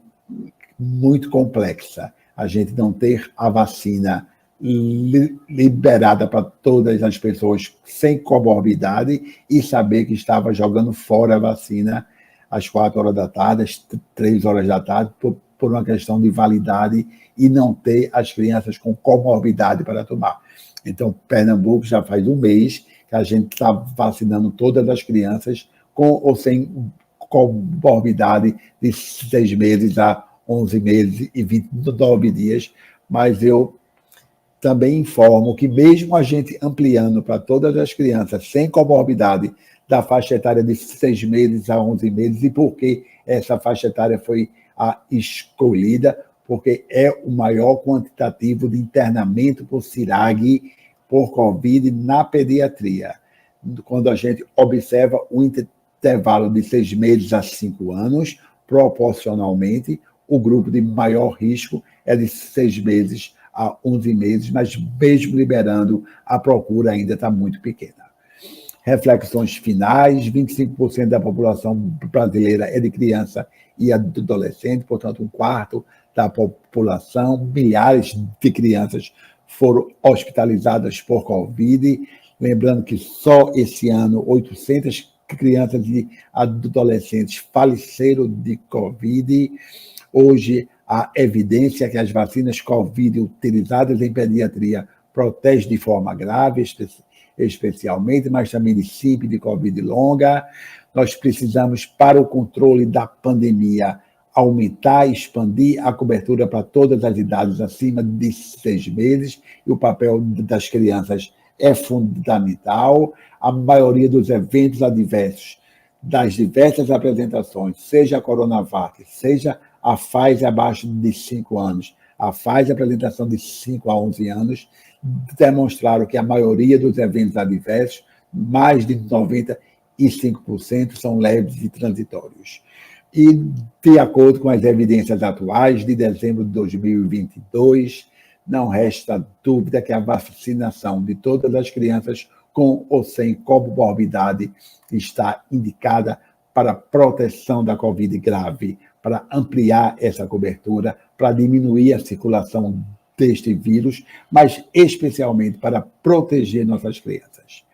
Speaker 2: muito complexa, a gente não ter a vacina liberada para todas as pessoas sem comorbidade e saber que estava jogando fora a vacina às 4 horas da tarde, às 3 horas da tarde, por uma questão de validade e não ter as crianças com comorbidade para tomar. Então, Pernambuco já faz 1 mês que a gente está vacinando todas as crianças com ou sem comorbidade de 6 meses a 11 meses e 29 dias, mas eu também informo que mesmo a gente ampliando para todas as crianças sem comorbidade da faixa etária de 6 meses a 11 meses, e por que essa faixa etária foi a escolhida? Porque é o maior quantitativo de internamento por CIRAG por Covid na pediatria. Quando a gente observa o intervalo de 6 meses a 5 anos, proporcionalmente, o grupo de maior risco é de 6 meses a 11 meses, mas mesmo liberando, a procura ainda está muito pequena. Reflexões finais: 25% da população brasileira é de criança e adolescente, portanto, 1/4 da população. Milhares de crianças foram hospitalizadas por Covid. Lembrando que só esse ano 800 crianças e adolescentes faleceram de Covid. Hoje, a evidência que as vacinas Covid utilizadas em pediatria protegem de forma grave, especialmente, mas também de CIP, de Covid longa. Nós precisamos, para o controle da pandemia, aumentar e expandir a cobertura para todas as idades acima de 6 meses, e o papel das crianças é fundamental. A maioria dos eventos adversos das diversas apresentações, seja a Coronavac, seja a Pfizer abaixo de 5 anos, a Pfizer apresentação de 5 a 11 anos, demonstraram que a maioria dos eventos adversos, mais de 95%, são leves e transitórios. E, de acordo com as evidências atuais, de dezembro de 2022, não resta dúvida que a vacinação de todas as crianças com ou sem comorbidade está indicada para proteção da Covid grave, para ampliar essa cobertura, para diminuir a circulação deste vírus, mas especialmente para proteger nossas crianças.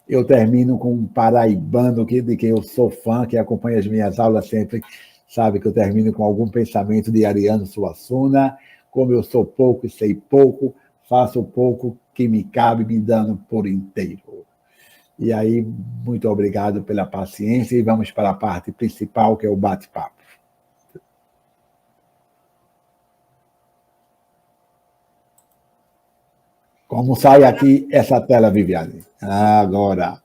Speaker 2: Eu termino com um paraibano de quem eu sou fã, que acompanha as minhas aulas sempre, sabe que eu termino com algum pensamento de Ariano Suassuna: como eu sou pouco e sei pouco, faço pouco que me cabe, me dando por inteiro. E aí, muito obrigado pela paciência e vamos para a parte principal, que é o bate-papo. Como sai aqui essa tela, Viviane? Agora.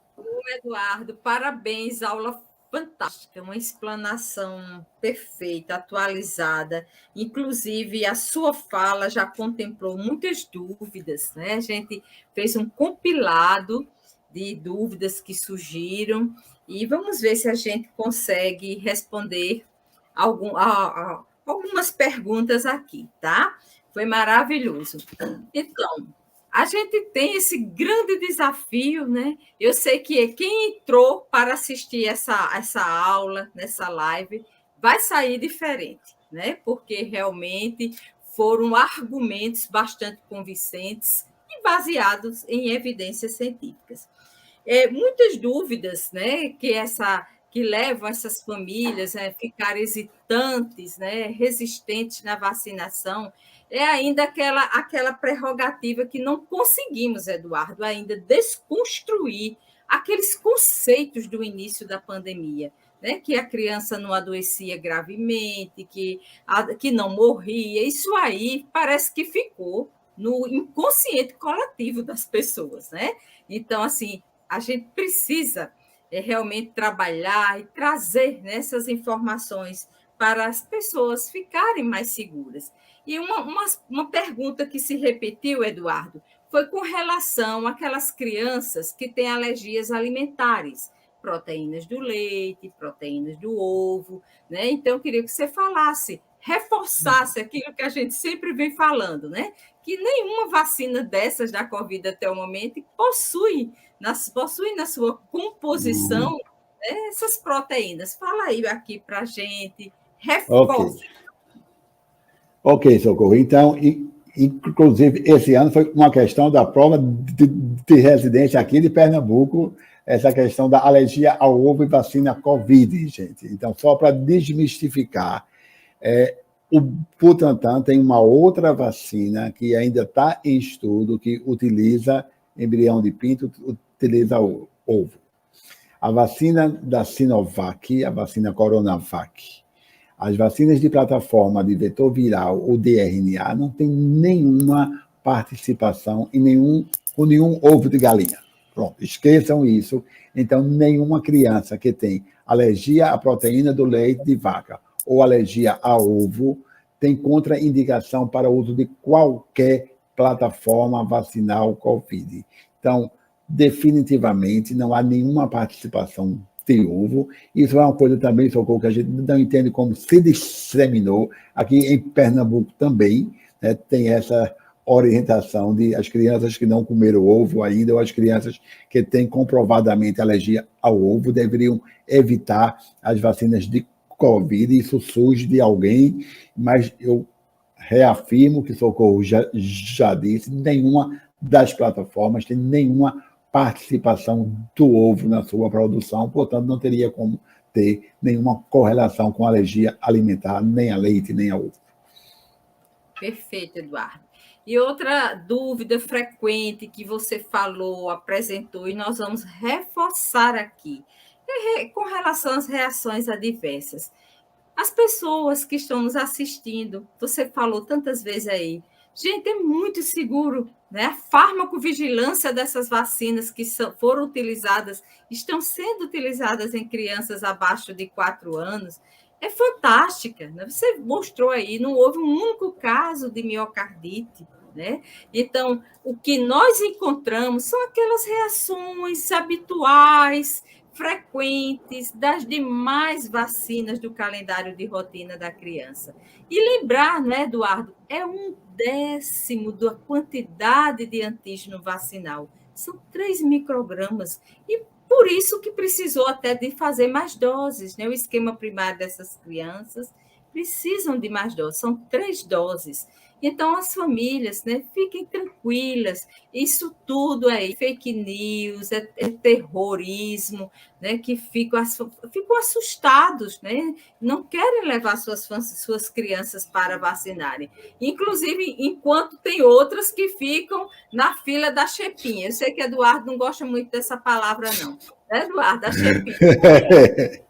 Speaker 1: Eduardo, parabéns, aula fantástica, uma explanação perfeita, atualizada. Inclusive, a sua fala já contemplou muitas dúvidas, né? A gente fez um compilado de dúvidas que surgiram e vamos ver se a gente consegue responder algumas perguntas aqui, tá? Foi maravilhoso. Então, a gente tem esse grande desafio, né? Eu sei que quem entrou para assistir essa aula, nessa live, vai sair diferente, né? Porque realmente foram argumentos bastante convincentes e baseados em evidências científicas. Muitas dúvidas, né? Que levam essas famílias a ficar hesitantes, né, resistentes na vacinação, é ainda aquela prerrogativa que não conseguimos, Eduardo, ainda desconstruir aqueles conceitos do início da pandemia, né? Que a criança não adoecia gravemente, que não morria. Isso aí parece que ficou no inconsciente coletivo das pessoas, né? Então, assim, a gente precisa realmente trabalhar e trazer, né, essas informações para as pessoas ficarem mais seguras. E uma pergunta que se repetiu, Eduardo, foi com relação àquelas crianças que têm alergias alimentares, proteínas do leite, proteínas do ovo, né? Então, eu queria que você falasse, reforçasse aquilo que a gente sempre vem falando, né? Que nenhuma vacina dessas da Covid até o momento possui na sua composição, né, essas proteínas. Fala aí aqui para a gente, reforça.
Speaker 2: Ok, Socorro. Então, inclusive, esse ano foi uma questão da prova de residência aqui de Pernambuco, essa questão da alergia ao ovo e vacina Covid, gente. Então, só para desmistificar, o Butantan tem uma outra vacina que ainda está em estudo, que utiliza embrião de pinto, utiliza ovo. A vacina da Sinovac, a vacina Coronavac, as vacinas de plataforma de vetor viral ou de RNA não tem nenhuma participação com nenhum ovo de galinha. Pronto, esqueçam isso. Então, nenhuma criança que tem alergia à proteína do leite de vaca ou alergia a ovo tem contraindicação para o uso de qualquer plataforma vacinal COVID. Então, definitivamente, não há nenhuma participação de ovo. Isso é uma coisa também, Socorro, que a gente não entende como se disseminou. Aqui em Pernambuco também, né, tem essa orientação de as crianças que não comeram ovo ainda, ou as crianças que têm comprovadamente alergia ao ovo, deveriam evitar as vacinas de Covid. Isso surge de alguém, mas eu reafirmo que Socorro já disse, nenhuma das plataformas tem nenhuma participação do ovo na sua produção, portanto, não teria como ter nenhuma correlação com alergia alimentar, nem a leite, nem a ovo.
Speaker 1: Perfeito, Eduardo. E outra dúvida frequente que você falou, apresentou, e nós vamos reforçar aqui, com relação às reações adversas. As pessoas que estão nos assistindo, você falou tantas vezes aí, gente, é muito seguro, né? A farmacovigilância dessas vacinas que foram utilizadas, estão sendo utilizadas em crianças abaixo de 4 anos, é fantástica, né? Você mostrou aí, não houve um único caso de miocardite, né? Então, o que nós encontramos são aquelas reações habituais, frequentes das demais vacinas do calendário de rotina da criança. E lembrar, né, Eduardo, é 1/10 da quantidade de antígeno vacinal. São 3 microgramas. E por isso que precisou até de fazer mais doses, né? O esquema primário dessas crianças precisam de mais doses, são 3 doses. Então, as famílias, né, fiquem tranquilas, isso tudo é fake news, é terrorismo, né, que ficam assustados, né, não querem levar suas crianças para vacinarem. Inclusive, enquanto tem outras que ficam na fila da chepinha. Eu sei que Eduardo não gosta muito dessa palavra, não. Eduardo, da chepinha.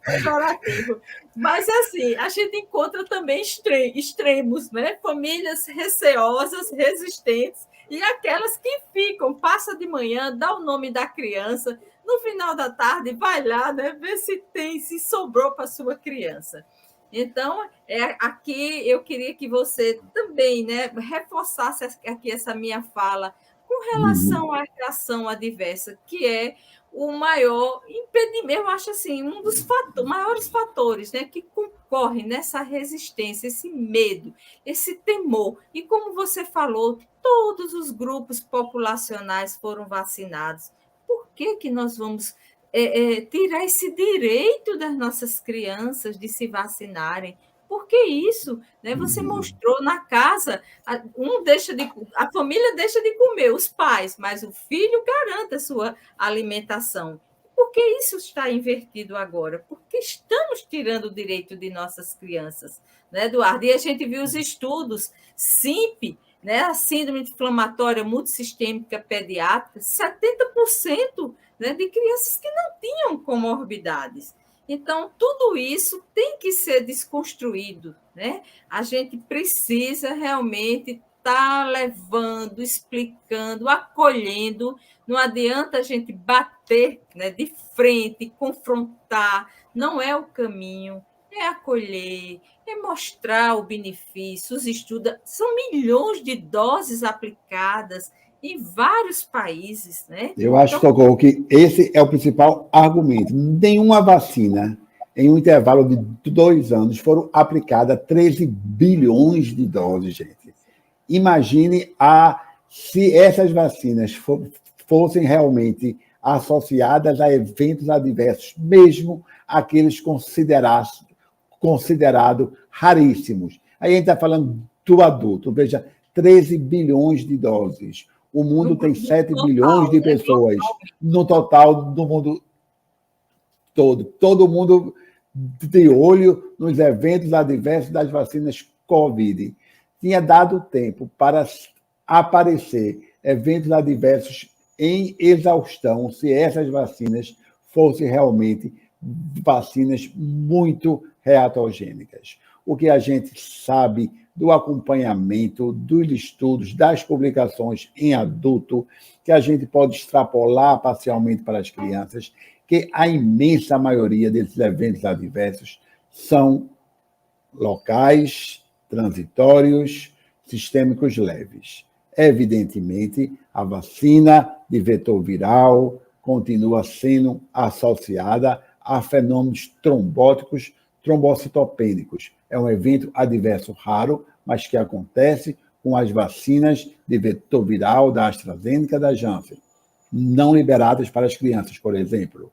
Speaker 1: Pejorativo. Mas, assim, a gente encontra também extremos, né? Famílias receosas, resistentes, e aquelas que ficam, passa de manhã, dá o nome da criança, no final da tarde, vai lá, né? Ver se sobrou para sua criança. Então, aqui eu queria que você também, né, reforçasse aqui essa minha fala com relação à reação adversa, que é o maior impedimento, eu acho assim, um dos maiores fatores, né, que concorrem nessa resistência, esse medo, esse temor. E como você falou, todos os grupos populacionais foram vacinados. Por que nós vamos tirar esse direito das nossas crianças de se vacinarem? Por que isso? Né? Você mostrou na casa, a família deixa de comer, os pais, mas o filho garante a sua alimentação. Por que isso está invertido agora? Porque estamos tirando o direito de nossas crianças, né, Eduardo? E a gente viu os estudos, SIMP, né, a Síndrome Inflamatória Multissistêmica Pediátrica, 70%, né, de crianças que não tinham comorbidades. Então, tudo isso tem que ser desconstruído, né? A gente precisa realmente estar levando, explicando, acolhendo. Não adianta a gente bater, né, de frente, confrontar, não é o caminho. É acolher, é mostrar o benefício, os estudos. São milhões de doses aplicadas em vários países, né?
Speaker 2: Eu acho,
Speaker 1: Então,
Speaker 2: Socorro, que esse é o principal argumento. Nenhuma vacina, em um intervalo de 2 anos, foram aplicadas 13 bilhões de doses, gente. Imagine se essas vacinas fossem realmente associadas a eventos adversos, mesmo aqueles considerados raríssimos. Aí a gente está falando do adulto. Veja, 13 bilhões de doses. O mundo tem 7 bilhões
Speaker 1: global,
Speaker 2: de
Speaker 1: né?
Speaker 2: pessoas no total do mundo todo. Todo mundo de olho nos eventos adversos das vacinas Covid. Tinha dado tempo para aparecer eventos adversos em exaustão se essas vacinas fossem realmente vacinas muito reatogênicas. O que a gente sabe do acompanhamento, dos estudos, das publicações em adulto, que a gente pode extrapolar parcialmente para as crianças, que a imensa maioria desses eventos adversos são locais, transitórios, sistêmicos leves. Evidentemente, a vacina de vetor viral continua sendo associada a fenômenos trombóticos, trombocitopênicos. É um evento adverso raro, mas que acontece com as vacinas de vetor viral da AstraZeneca e da Janssen, não liberadas para as crianças, por exemplo.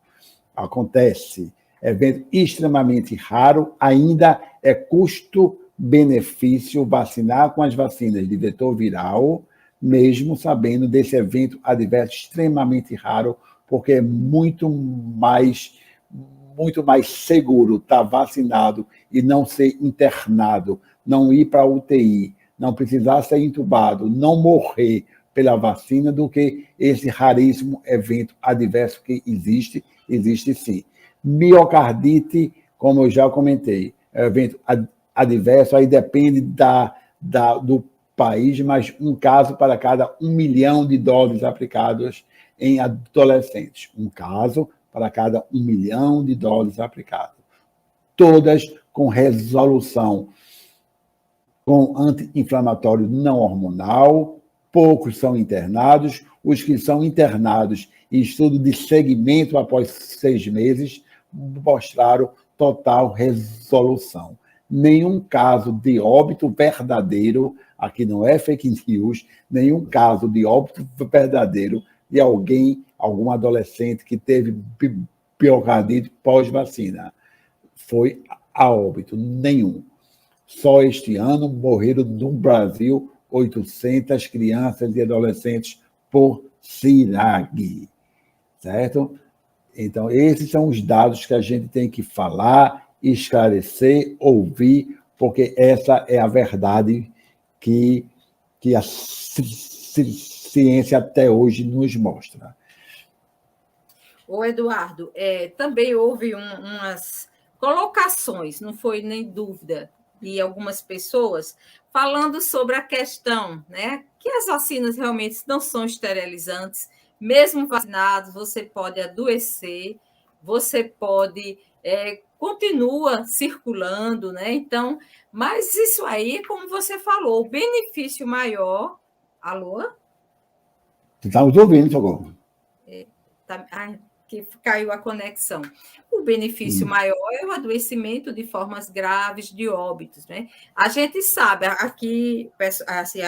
Speaker 2: Acontece. Evento extremamente raro, ainda é custo-benefício vacinar com as vacinas de vetor viral, mesmo sabendo desse evento adverso extremamente raro, porque é muito mais seguro estar vacinado e não ser internado, não ir para a UTI, não precisar ser entubado, não morrer pela vacina, do que esse raríssimo evento adverso que existe sim. Miocardite, como eu já comentei, é um evento adverso, aí depende do país, mas um caso para cada 1 milhão de doses aplicadas em adolescentes. Um caso para cada 1 milhão de doses aplicadas. Todas com resolução com anti-inflamatório não hormonal, poucos são internados, os que são internados em estudo de segmento após 6 meses mostraram total resolução. Nenhum caso de óbito verdadeiro, aqui não é fake news, nenhum caso de óbito verdadeiro de algum adolescente que teve miocardite pós-vacina. Foi a óbito, nenhum. Só este ano morreram no Brasil 800 crianças e adolescentes por CIRAG, certo? Então, esses são os dados que a gente tem que falar, esclarecer, ouvir, porque essa é a verdade que a ciência até hoje nos mostra.
Speaker 1: Ô, Eduardo, também houve umas colocações, não foi nem dúvida, de algumas pessoas falando sobre a questão, né, que as vacinas realmente não são esterilizantes, mesmo vacinados, você pode adoecer, você pode continua circulando, né? Então, mas isso aí, como você falou, o benefício maior. Alô?
Speaker 2: Estamos ouvindo, Socorro.
Speaker 1: Que caiu a conexão. O benefício maior é o adoecimento de formas graves de óbitos, né? A gente sabe, aqui assim,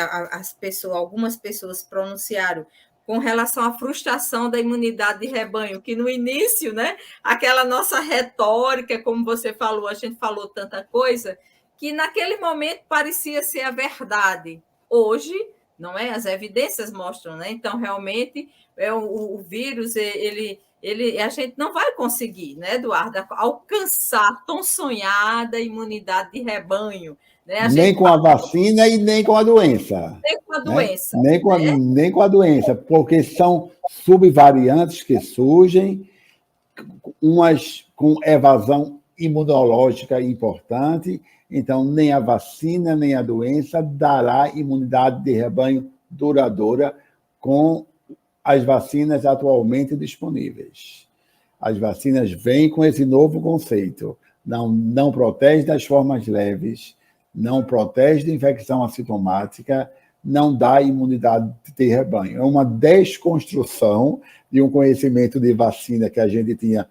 Speaker 1: algumas pessoas pronunciaram com relação à frustração da imunidade de rebanho, que no início, né, aquela nossa retórica, como você falou, a gente falou tanta coisa, que naquele momento parecia ser a verdade. Hoje, não é? As evidências mostram, né? Então, realmente, o vírus, a gente não vai conseguir, né, Eduardo, alcançar a tão sonhada imunidade de rebanho. Né?
Speaker 2: Nem com a vacina e nem com a doença.
Speaker 1: Nem com a
Speaker 2: Né?
Speaker 1: doença.
Speaker 2: Nem com a doença, porque são subvariantes que surgem, umas com evasão imunológica importante, então nem a vacina nem a doença dará imunidade de rebanho duradoura com as vacinas atualmente disponíveis. As vacinas vêm com esse novo conceito. Não protege das formas leves, não protege de infecção assintomática, não dá imunidade de rebanho. É uma desconstrução de um conhecimento de vacina que a gente tinha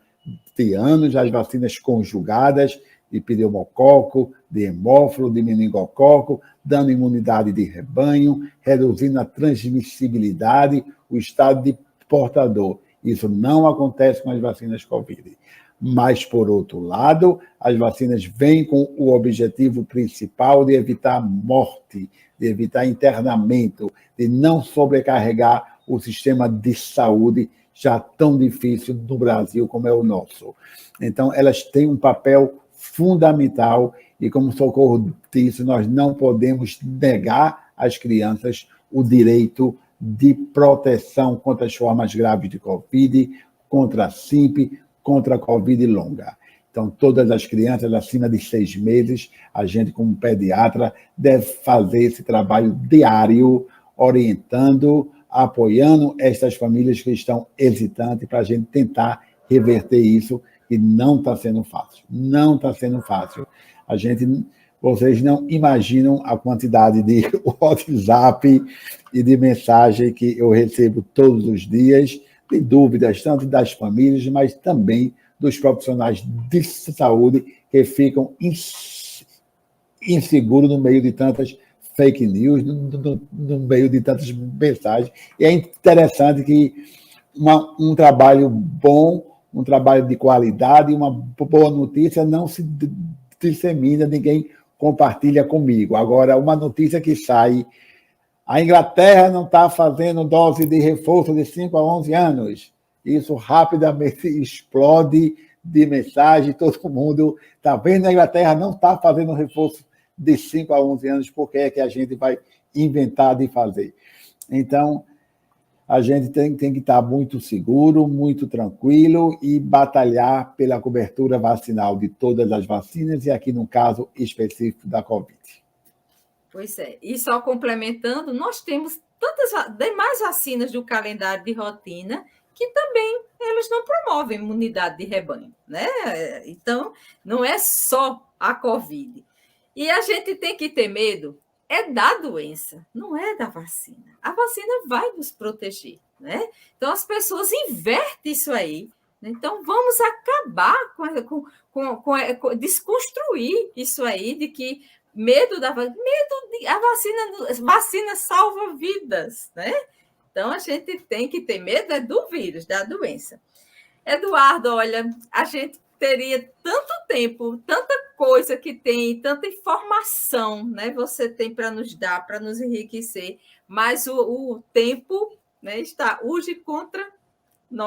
Speaker 2: de anos, as vacinas conjugadas de pneumococo, de hemófilo, de meningococo, dando imunidade de rebanho, reduzindo a transmissibilidade, o estado de portador. Isso não acontece com as vacinas Covid. Mas, por outro lado, as vacinas vêm com o objetivo principal de evitar morte, de evitar internamento, de não sobrecarregar o sistema de saúde já tão difícil no Brasil como é o nosso. Então, elas têm um papel fundamental e, como Socorro disse, nós não podemos negar às crianças o direito de proteção contra as formas graves de Covid, contra a SIMP, contra a Covid longa. Então, todas as crianças acima de 6 meses, a gente, como pediatra, deve fazer esse trabalho diário, orientando, apoiando estas famílias que estão hesitantes para a gente tentar reverter isso, e não está sendo fácil. Não está sendo fácil. Vocês não imaginam a quantidade de WhatsApp e de mensagem que eu recebo todos os dias, de dúvidas, tanto das famílias, mas também dos profissionais de saúde que ficam inseguros no meio de tantas fake news, no meio de tantas mensagens. E é interessante que um trabalho bom, um trabalho de qualidade, uma boa notícia não se dissemina, ninguém compartilha comigo. Agora, uma notícia que sai: a Inglaterra não está fazendo dose de reforço de 5 a 11 anos. Isso rapidamente explode de mensagem, todo mundo está vendo, a Inglaterra não está fazendo reforço de 5 a 11 anos, porque é que a gente vai inventar de fazer? Então, a gente tem que estar muito seguro, muito tranquilo e batalhar pela cobertura vacinal de todas as vacinas, e aqui no caso específico da Covid.
Speaker 1: Pois é. E só complementando, nós temos tantas demais vacinas do calendário de rotina que também elas não promovem imunidade de rebanho, né? Então, não é só a Covid. E a gente tem que ter medo da doença, não é da vacina. A vacina vai nos proteger, né? Então, as pessoas invertem isso aí. Então, vamos acabar com desconstruir isso aí de que medo da vacina salva vidas, né? Então, a gente tem que ter medo do vírus, da doença. Eduardo, olha, a gente teria tanto tempo, tanta coisa que tem, tanta informação, né? Você tem para nos dar, para nos enriquecer, mas o tempo, né, está urge contra